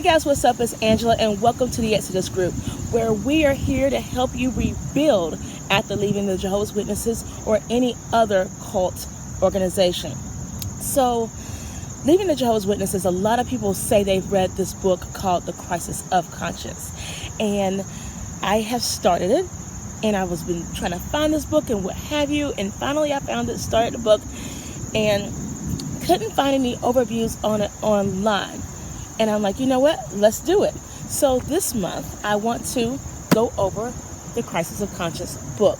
guys, what's up? It's Angela, and welcome to the Exodus Group, where we are here to help you rebuild after leaving the Jehovah's Witnesses or any other cult organization. So, leaving the Jehovah's Witnesses, a lot of people say they've read this book called The Crisis of Conscience, and I have started it, and I was been trying to find this book and what have you, and finally I found it, started the book, and couldn't find any overviews on it online. And I'm like, you know what? Let's do it. So this month, I want to go over the Crisis of Conscience book.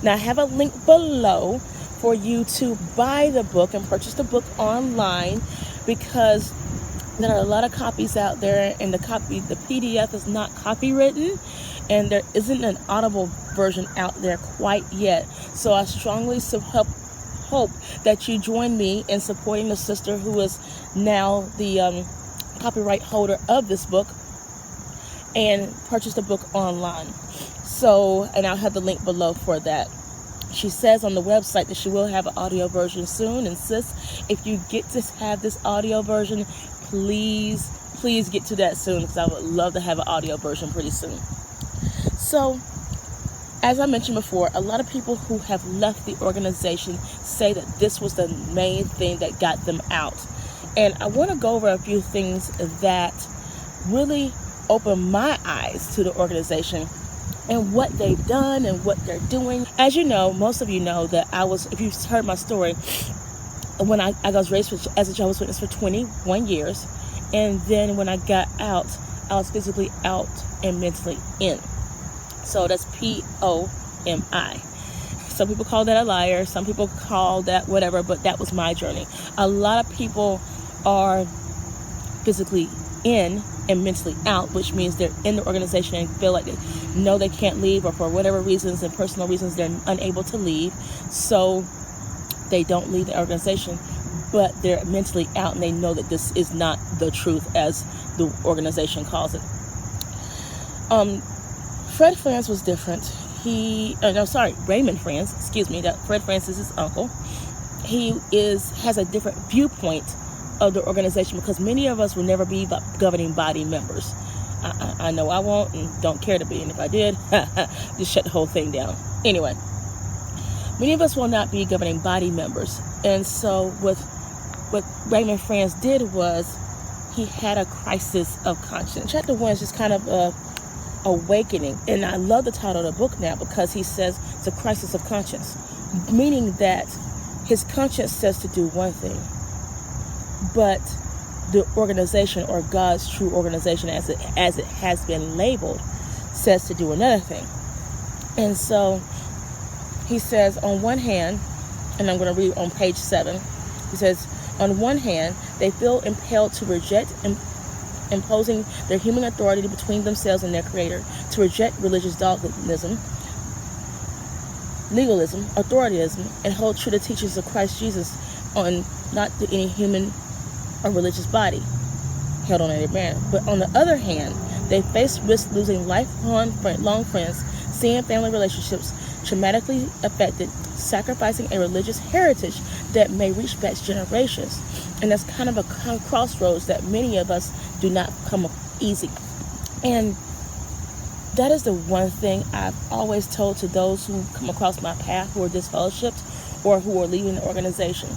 Now, I have a link below for you to buy the book and purchase the book online, because there are a lot of copies out there, and the PDF is not copywritten, and there isn't an audible version out there quite yet. So I strongly hope that you join me in supporting the sister who is now the copyright holder of this book, and purchase the book online. So, and I'll have the link below for that. She says on the website that she will have an audio version soon, and sis, if you get to have this audio version, please get to that soon, because I would love to have an audio version pretty soon. So, as I mentioned before, a lot of people who have left the organization say that this was the main thing that got them out. And I want to go over a few things that really opened my eyes to the organization and what they've done and what they're doing. As you know, most of you know that if you've heard my story, when I was raised as a Jehovah's Witness for 21 years. And then when I got out, I was physically out and mentally in. So that's POMI. Some people call that a liar. Some people call that whatever, but that was my journey. A lot of people are physically in and mentally out, which means they're in the organization and feel like they know they can't leave, or for whatever reasons and personal reasons, they're unable to leave. So they don't leave the organization, but they're mentally out and they know that this is not the truth as the organization calls it. Fred Franz was different. Raymond Franz, that Fred Franz is his uncle. He has a different viewpoint of the organization, because many of us will never be governing body members. I know I won't, and don't care to be, and if I did, just shut the whole thing down. Anyway, many of us will not be governing body members, and so what Raymond Franz did was he had a crisis of conscience. Chapter 1 is just kind of a awakening, and I love the title of the book now, because he says it's a crisis of conscience, meaning that his conscience says to do one thing, but the organization, or God's true organization as it has been labeled, says to do another thing. And so he says, on one hand, and I'm going to read on page 7, he says, on one hand, they feel impelled to reject imposing their human authority between themselves and their creator, to reject religious dogmatism, legalism, authoritism, and hold true to teachings of Christ Jesus on not to any human or religious body held on any man. But on the other hand, they face risk losing lifelong friends, seeing family relationships traumatically affected, sacrificing a religious heritage that may reach back generations. And that's kind of a crossroads that many of us do not come easy. And that is the one thing I've always told to those who come across my path who are disfellowshipped or who are leaving the organization.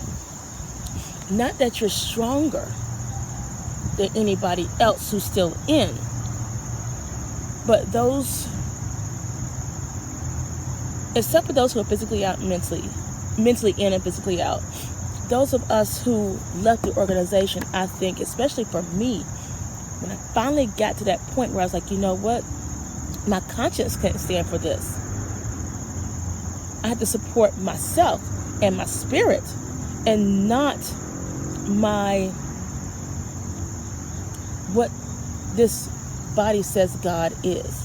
Not that you're stronger than anybody else who's still in, but those, except for those who are physically out, mentally in and physically out, those of us who left the organization, I think, especially for me, when I finally got to that point where I was like, you know what? My conscience couldn't stand for this. I had to support myself and my spirit, and not what this body says God is.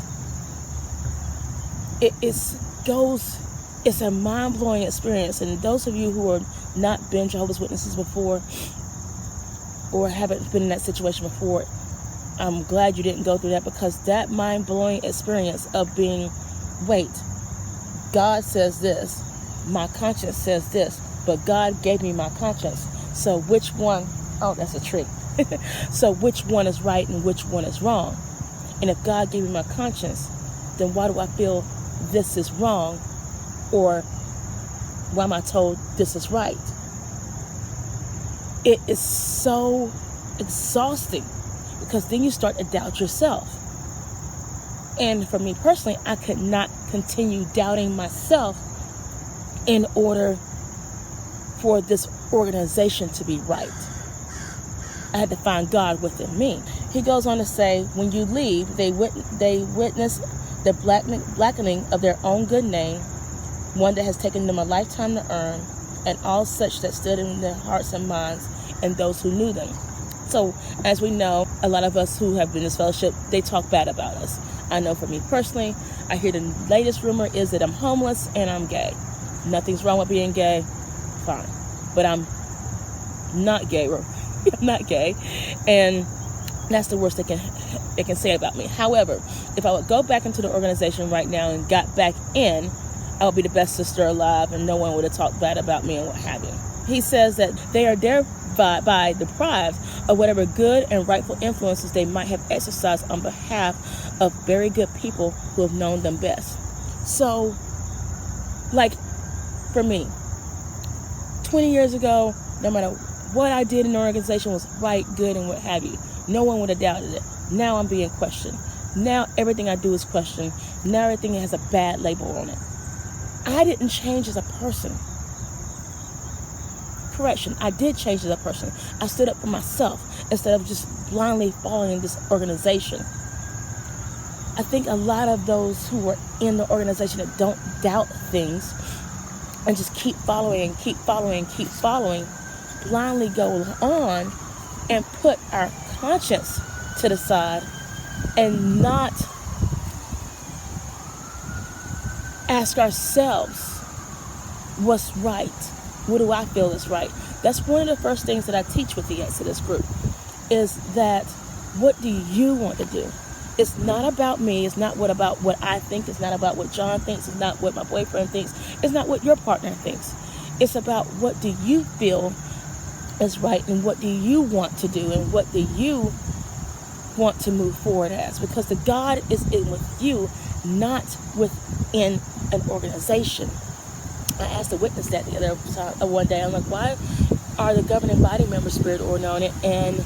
It's a mind-blowing experience. And those of you who are not been Jehovah's Witnesses before, or haven't been in that situation before, I'm glad you didn't go through that, because that mind-blowing experience of being, wait, God says this, my conscience says this, but God gave me my conscience. So which one? Oh, that's a trick. So which one is right and which one is wrong? And if God gave me my conscience, then why do I feel this is wrong? Or why am I told this is right? It is so exhausting, because then you start to doubt yourself. And for me personally, I could not continue doubting myself in order for this organization to be right. I had to find God within me. He goes on to say, when you leave, they witness the blackening of their own good name, one that has taken them a lifetime to earn, and all such that stood in their hearts and minds, and those who knew them. So, as we know, a lot of us who have been in this fellowship, they talk bad about us. I know for me personally, I hear the latest rumor is that I'm homeless and I'm gay. Nothing's wrong with being gay, fine. But I'm not gay. I'm not gay. And that's the worst they can say about me. However, if I would go back into the organization right now and got back in, I would be the best sister alive, and no one would have talked bad about me and what have you. He says that they are thereby deprived of whatever good and rightful influences they might have exercised on behalf of very good people who have known them best. So, like, for me, 20 years ago, no matter what I did in the organization was right, good, and what have you, no one would have doubted it. Now I'm being questioned. Now everything I do is questioned. Now everything has a bad label on it. I didn't change as a person. Correction, I did change as a person. I stood up for myself instead of just blindly following this organization. I think a lot of those who are in the organization that don't doubt things and just keep following, blindly go on and put our conscience to the side and not ask ourselves what's right. What do I feel is right? That's one of the first things that I teach with the Exodus group, is that what do you want to do? It's not about me. It's not about what I think. It's not about what John thinks. It's not what my boyfriend thinks. It's not what your partner thinks. It's about what do you feel is right, and what do you want to do, and what do you want to move forward as, because the God is in with you, not within an organization. I asked the witness that the other time, one day. I'm like, why are the governing body members spirit oriented and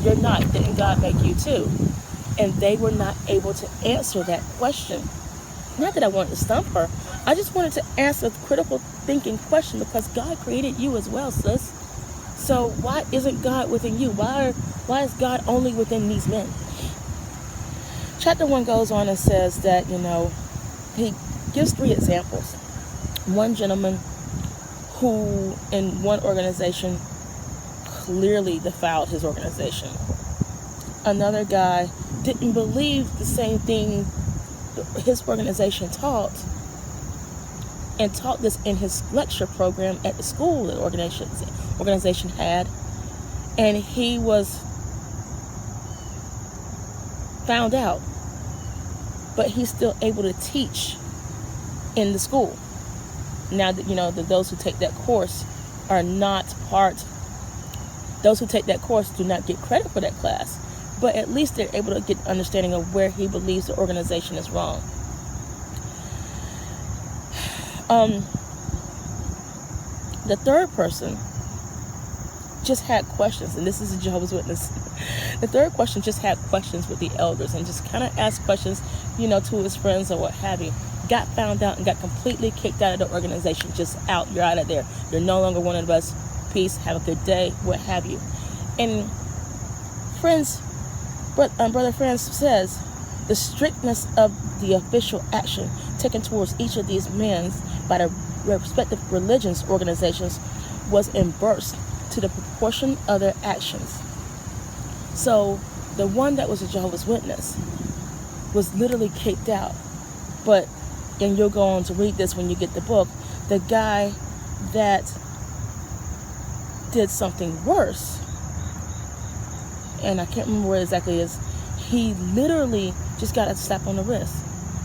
you're not? Didn't God make you too? And they were not able to answer that question. Not that I wanted to stump her. I just wanted to ask a critical thinking question, because God created you as well, sis. So why isn't God within you? Why is God only within these men? Chapter 1 goes on and says that, he gives 3 examples. One gentleman who in one organization clearly defiled his organization. Another guy didn't believe the same thing his organization taught, and taught this in his lecture program at the school the organization had, and he was found out, but he's still able to teach in the school. Now that those who take that course are not those who take that course do not get credit for that class, but at least they're able to get understanding of where he believes the organization is wrong. The third person just had questions, and this is a Jehovah's Witness. The third question just had questions with the elders and just kind of asked questions, to his friends or what have you. Got found out and got completely kicked out of the organization. Just out. You're out of there. You're no longer one of us. Peace. Have a good day. What have you. And Brother Franz says the strictness of the official action taken towards each of these men by the respective religions organizations was inversed to the proportion of their actions. So the one that was a Jehovah's Witness was literally kicked out. But, and you'll go on to read this when you get the book, the guy that did something worse, and I can't remember where exactly it is, he literally just got a slap on the wrist.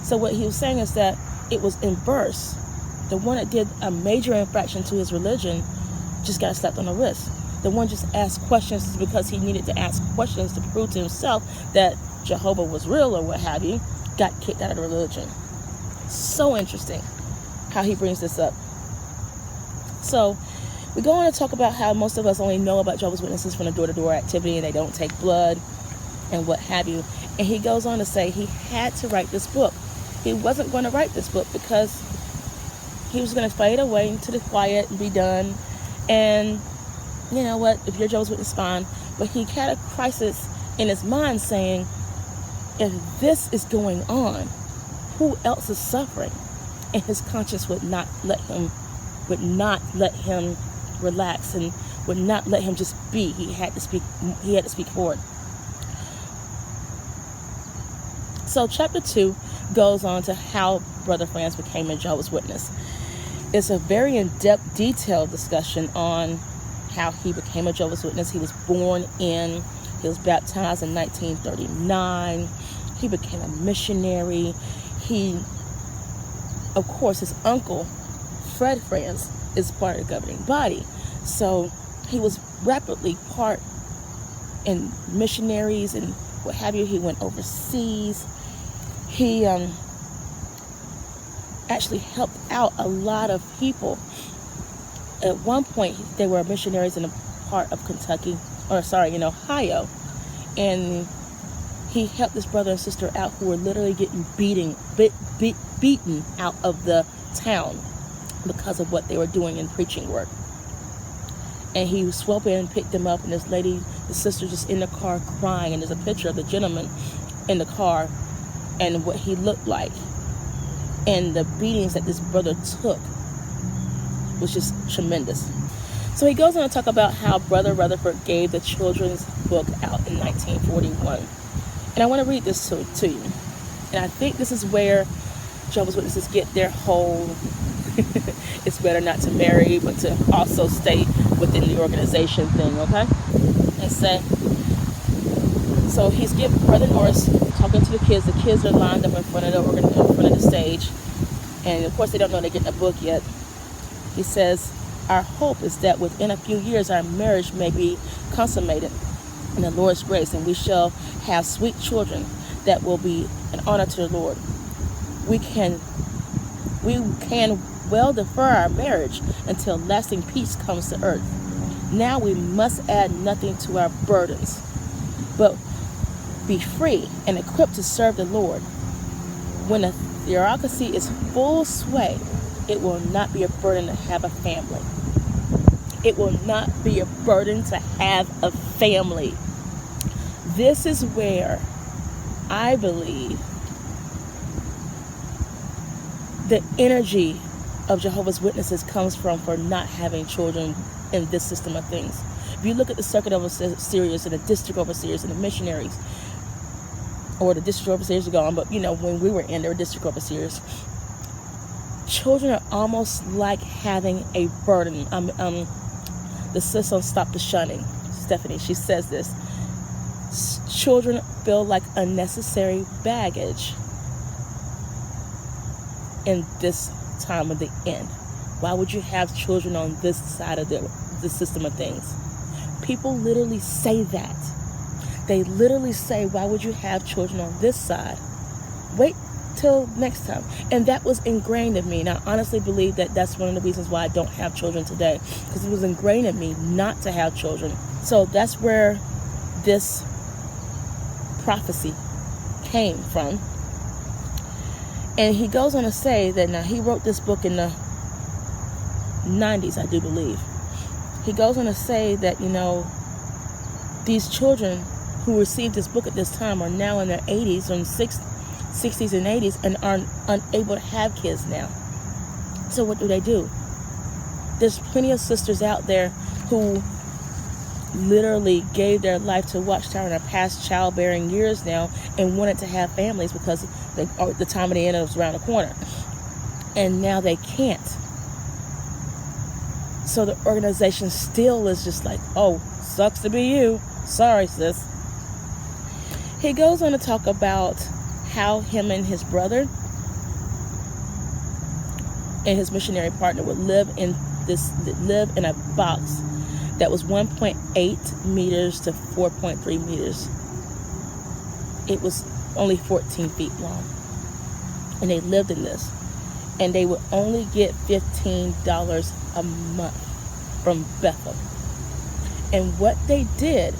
So what he was saying is that it was inverse. The one that did a major infraction to his religion just got slapped on the wrist. The one just asked questions because he needed to ask questions to prove to himself that Jehovah was real or what have you, got kicked out of the religion. So interesting how he brings this up. So we go on to talk about how most of us only know about Jehovah's Witnesses from the door-to-door activity, and they don't take blood and what have you. And he goes on to say he had to write this book. He wasn't going to write this book because he was going to fade away into the quiet and be done. And you know what? If you're Jehovah's Witness, fine. But he had a crisis in his mind saying, if this is going on, who else is suffering? And his conscience would not let him relax and would not let him just be. He had to speak forward. So chapter 2 goes on to how Brother Franz became a Jehovah's Witness. It's a very in-depth, detailed discussion on how he became a Jehovah's Witness. He was born in, he was baptized in 1939. He became a missionary. Of course, his uncle, Fred Franz, is part of the governing body. So he was rapidly part in missionaries and what have you. He went overseas. He actually helped out a lot of people. At one point, they were missionaries in a part of in Ohio. And he helped this brother and sister out who were literally getting beaten out of the town because of what they were doing in preaching work. And he swooped in and picked them up, and the sister just in the car crying, and there's a picture of the gentleman in the car and what he looked like. And the beatings that this brother took was just tremendous. So he goes on to talk about how Brother Rutherford gave the children's book out in 1941. And I want to read this to you. And I think this is where Jehovah's Witnesses get their whole it's better not to marry, but to also stay within the organization thing, okay? And say, so he's giving Brother Norris talking to the kids. The kids are lined up in front of the stage. And of course they don't know they're getting a book yet. He says, our hope is that within a few years our marriage may be consummated in the Lord's grace, and we shall have sweet children that will be an honor to the Lord. We can well defer our marriage until lasting peace comes to earth. Now we must add nothing to our burdens, but be free and equipped to serve the Lord. When the theocracy is full sway, it will not be a burden to have a family. It will not be a burden to have a family. This is where I believe the energy of Jehovah's Witnesses comes from for not having children in this system of things. If you look at the circuit overseers and the district overseers and the missionaries, or the district overseers are gone, but when we were in, there were district overseers. Children are almost like having a burden. The sister on Stop the Shunning, Stephanie, she says this. Children feel like unnecessary baggage in this time of the end. Why would you have children on this side of the system of things? People literally say that. They literally say, why would you have children on this side? Wait till next time. And that was ingrained in me. And I honestly believe that that's one of the reasons why I don't have children today, because it was ingrained in me not to have children. So that's where this prophecy came from. And he goes on to say that now he wrote this book in the 90s, I do believe. He goes on to say that, these children who received this book at this time are now in their 80s and 60s and 80s and are unable to have kids now. So what do? There's plenty of sisters out there who literally gave their life to Watchtower in their past childbearing years now and wanted to have families because the time of the end was around the corner. And now they can't. So the organization still is just like, oh, sucks to be you. Sorry, sis. He goes on to talk about how him and his brother and his missionary partner would live in a box that was 1.8 meters to 4.3 meters. It was only 14 feet long. And they lived in this. And they would only get $15 a month from Bethel. And what they did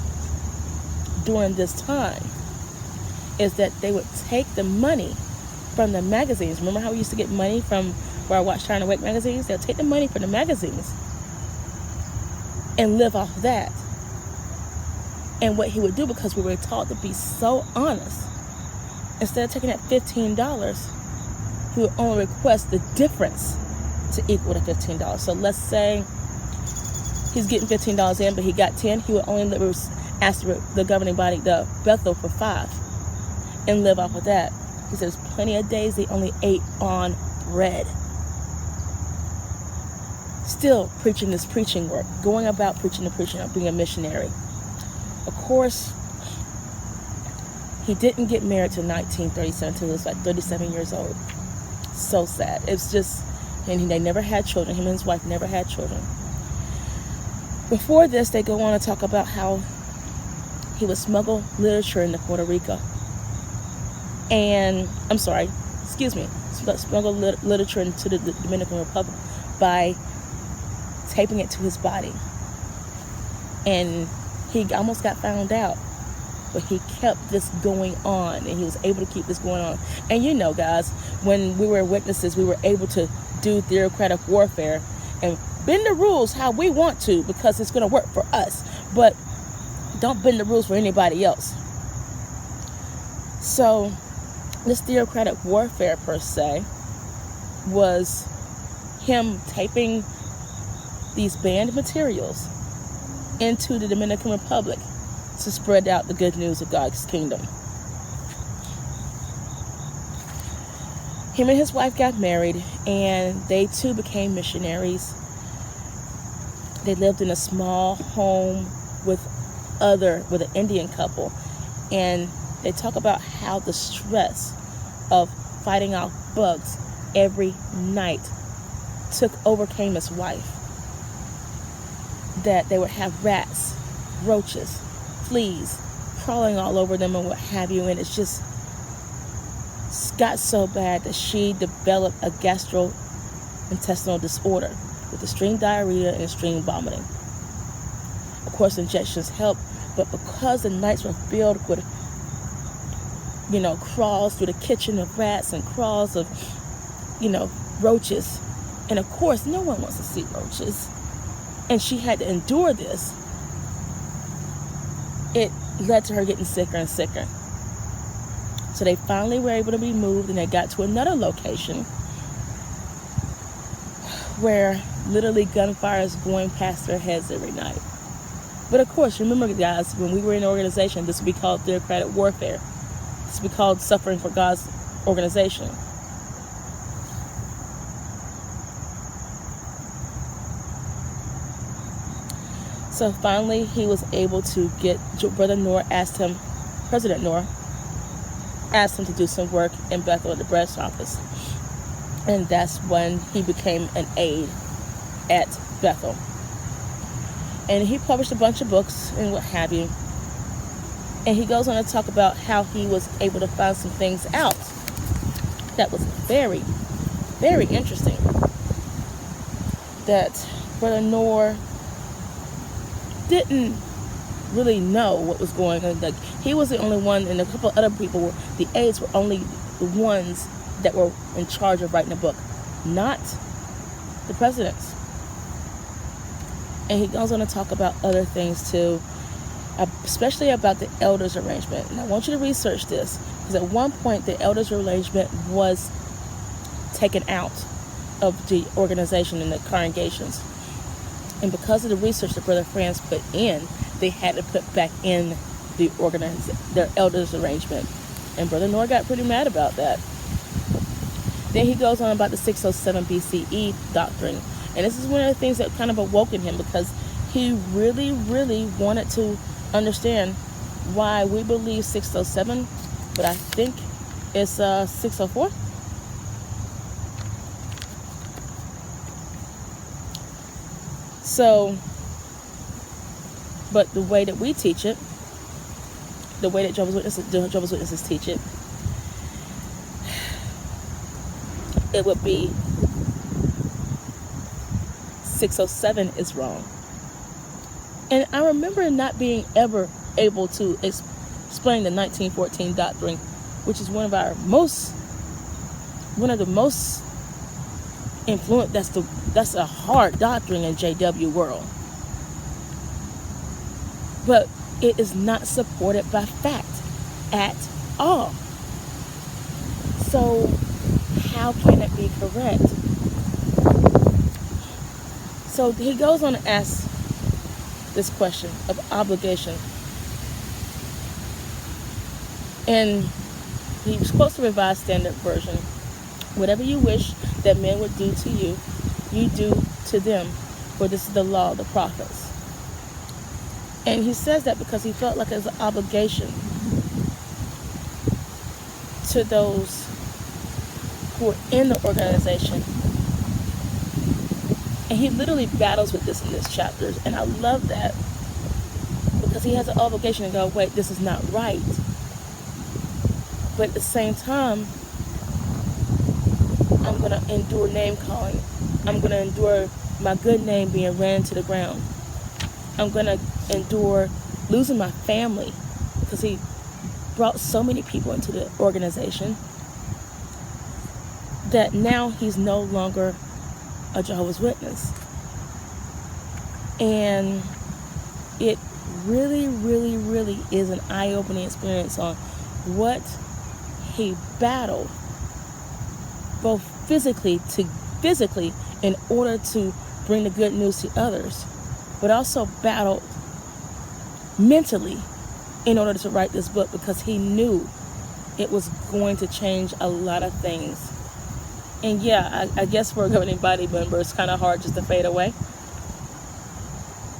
during this time is that they would take the money from the magazines. Remember how we used to get money from where I watched Trying to Wake magazines? They'll take the money from the magazines and live off that. And what he would do, because we were taught to be so honest, instead of taking that $15, he would only request the difference to equal the $15. So let's say he's getting $15 in, but he got 10. He would only ask the governing body, the Bethel, for 5 and live off of that. He says plenty of days they only ate on bread. Still preaching this preaching work, going about preaching the preaching of being a missionary. Of course, he didn't get married till 1937 until he was like 37 years old. So sad. It's just, and they never had children. Him and his wife never had children. Before this, they go on to talk about how he would smuggle literature into Puerto Rico. And, smuggle literature into the Dominican Republic by taping it to his body. And he almost got found out, but he kept this going on, and he was able to keep this going on. And you know, guys, when we were witnesses, we were able to do theocratic warfare and bend the rules how we want to, because it's going to work for us, but don't bend the rules for anybody else. So this theocratic warfare, per se, was him taping these banned materials into the Dominican Republic to spread out the good news of God's kingdom. Him and his wife got married, and they too became missionaries. They lived in a small home with an Indian couple, and they talk about how the stress of fighting off bugs every night overcame his wife. That they would have rats, roaches, fleas crawling all over them and what have you, and it's just got so bad that she developed a gastrointestinal disorder with extreme diarrhea and extreme vomiting. Of course, injections help, but because the nights were filled with, crawls through the kitchen of rats and crawls of, roaches, and of course, no one wants to see roaches, and she had to endure this, it led to her getting sicker and sicker. So they finally were able to be moved, and they got to another location where literally gunfire is going past their heads every night. But of course, remember, guys, when we were in the organization, this would be called theocratic warfare. This would be called suffering for God's organization. So finally, he was able to get, President Noor asked him to do some work in Bethel at the breast office. And that's when he became an aide at Bethel. And he published a bunch of books and what have you. And he goes on to talk about how he was able to find some things out that was very, very interesting. That Brother Noor didn't really know what was going on. Like, he was the only one, and a couple other people the aides were only the ones that were in charge of writing the book, not the presidents. And he goes on to talk about other things too, especially about the elders arrangement. And I want you to research this, because at one point the elders arrangement was taken out of the organization and the congregations. And because of the research that Brother Franz put in, they had to put back in their elders arrangement. And Brother Noor got pretty mad about that. Then he goes on about the 607 BCE doctrine. And this is one of the things that kind of awoke in him, because he really, really wanted to understand why we believe 607, but I think it's 604. So But the way that we teach it, the way that Jehovah's Witnesses teach it, it would be 607 is wrong. And I remember not being ever able to explain the 1914 doctrine, which is one of the most influent. That's a hard doctrine in JW world, but it is not supported by fact at all. So how can it be correct? So he goes on to ask this question of obligation, and he quotes the Revised Standard Version. Whatever you wish that men would do to you, you do to them, for this is the law of the prophets. And he says that because he felt like it was an obligation to those who are in the organization. And he literally battles with this in this chapter, and I love that, because he has an obligation to go, wait, this is not right. But at the same time, I'm going to endure name calling. I'm going to endure my good name being ran to the ground. I'm going to endure losing my family, because he brought so many people into the organization that now he's no longer a Jehovah's Witness. And it really, really, really is an eye-opening experience on what he battled, both physically in order to bring the good news to others, but also battled mentally in order to write this book, because he knew it was going to change a lot of things. And yeah, I guess for a governing body member, it's kind of hard just to fade away.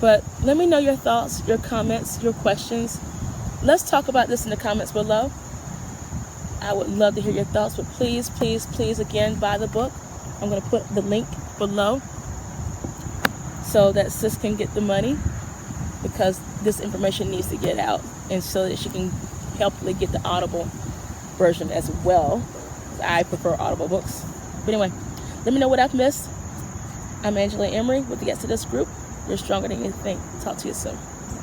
But let me know your thoughts, your comments, your questions. Let's talk about this in the comments below. I would love to hear your thoughts, but please, please, please, again, buy the book. I'm going to put the link below so that sis can get the money, because this information needs to get out, and so that she can helpfully get the Audible version as well. I prefer Audible books. But anyway, let me know what I've missed. I'm Angela Emery with the Yes to This group. You're stronger than you think. Talk to you soon.